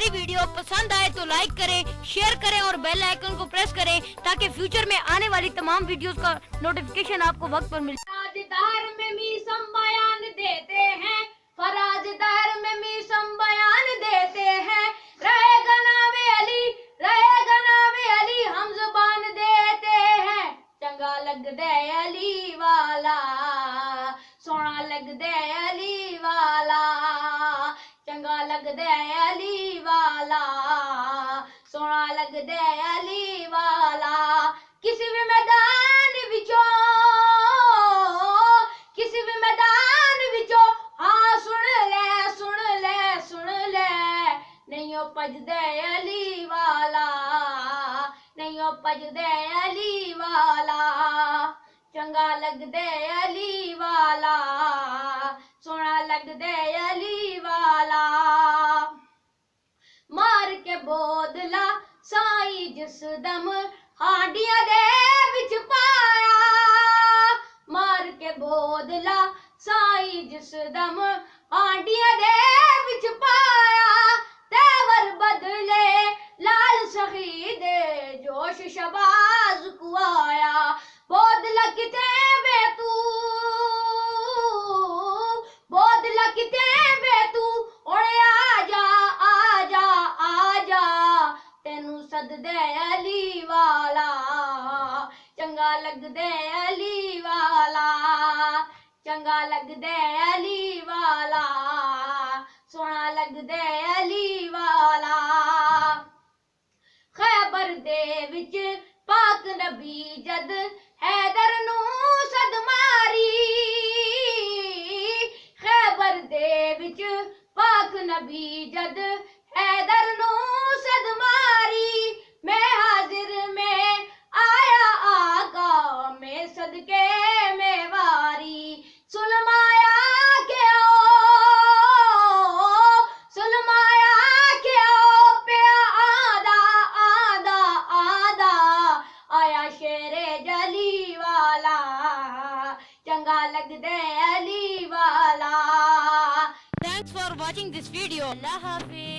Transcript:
हमारी वीडियो पसंद आए तो लाइक करें, शेयर करें और बेल आइकन को प्रेस करें ताकि फ्यूचर में आने वाली तमाम वीडियोस का नोटिफिकेशन आपको वक्त पर मिले। फराज में मीसम बयान देते हैं, फराज दहर में मीसम बयान देते हैं। रहेगा नामे अली, रहेगा नामे अली, हम जुबान देते हैं। चंगा लग दे अली वाला, सोना लग दे अली वाला, चंगा लग दे अली वाला, सोना लग दे अली वाला। किसी भी मैदान विचों, किसी भी मैदान विचों, हाँ सुन ले सुन ले सुन ले, नहीं हो भजदे अली वाला, नहीं हो भजदे अली वाला, चंगा लगदे अली वाला, सोना लगदे अली वाला। मार के बोदला साई जिस दम हांडिया दे विच पाया, मार के बोदला साई जिस दम हांडिया दे विच पाया। तेवर बदले लाल शहीद जोश शबाज कुआया। बोदला किते वे तू, बोदला किते वे तू, ओए आजा आजा आजा, तेनू सददे अली वाला, चंगा लगदे अली वाला, चंगा लगदे अली वाला, सोना लगदे अली वाला। खैबर दे विच पाक नबी जद हैदर नू सद मारी, खैबर दे विच पाक नबी जद हैदर नू सद मारी। मैं हाजिर में आया आका, मैं सदके में वारी। सुलमाया के ओ, सुलमाया के ओ, पे आदा आदा आदा, आया शेरे जली वाला, चंगा लगदे अली वाला। Thanks for watching this video. Allah Hafiz.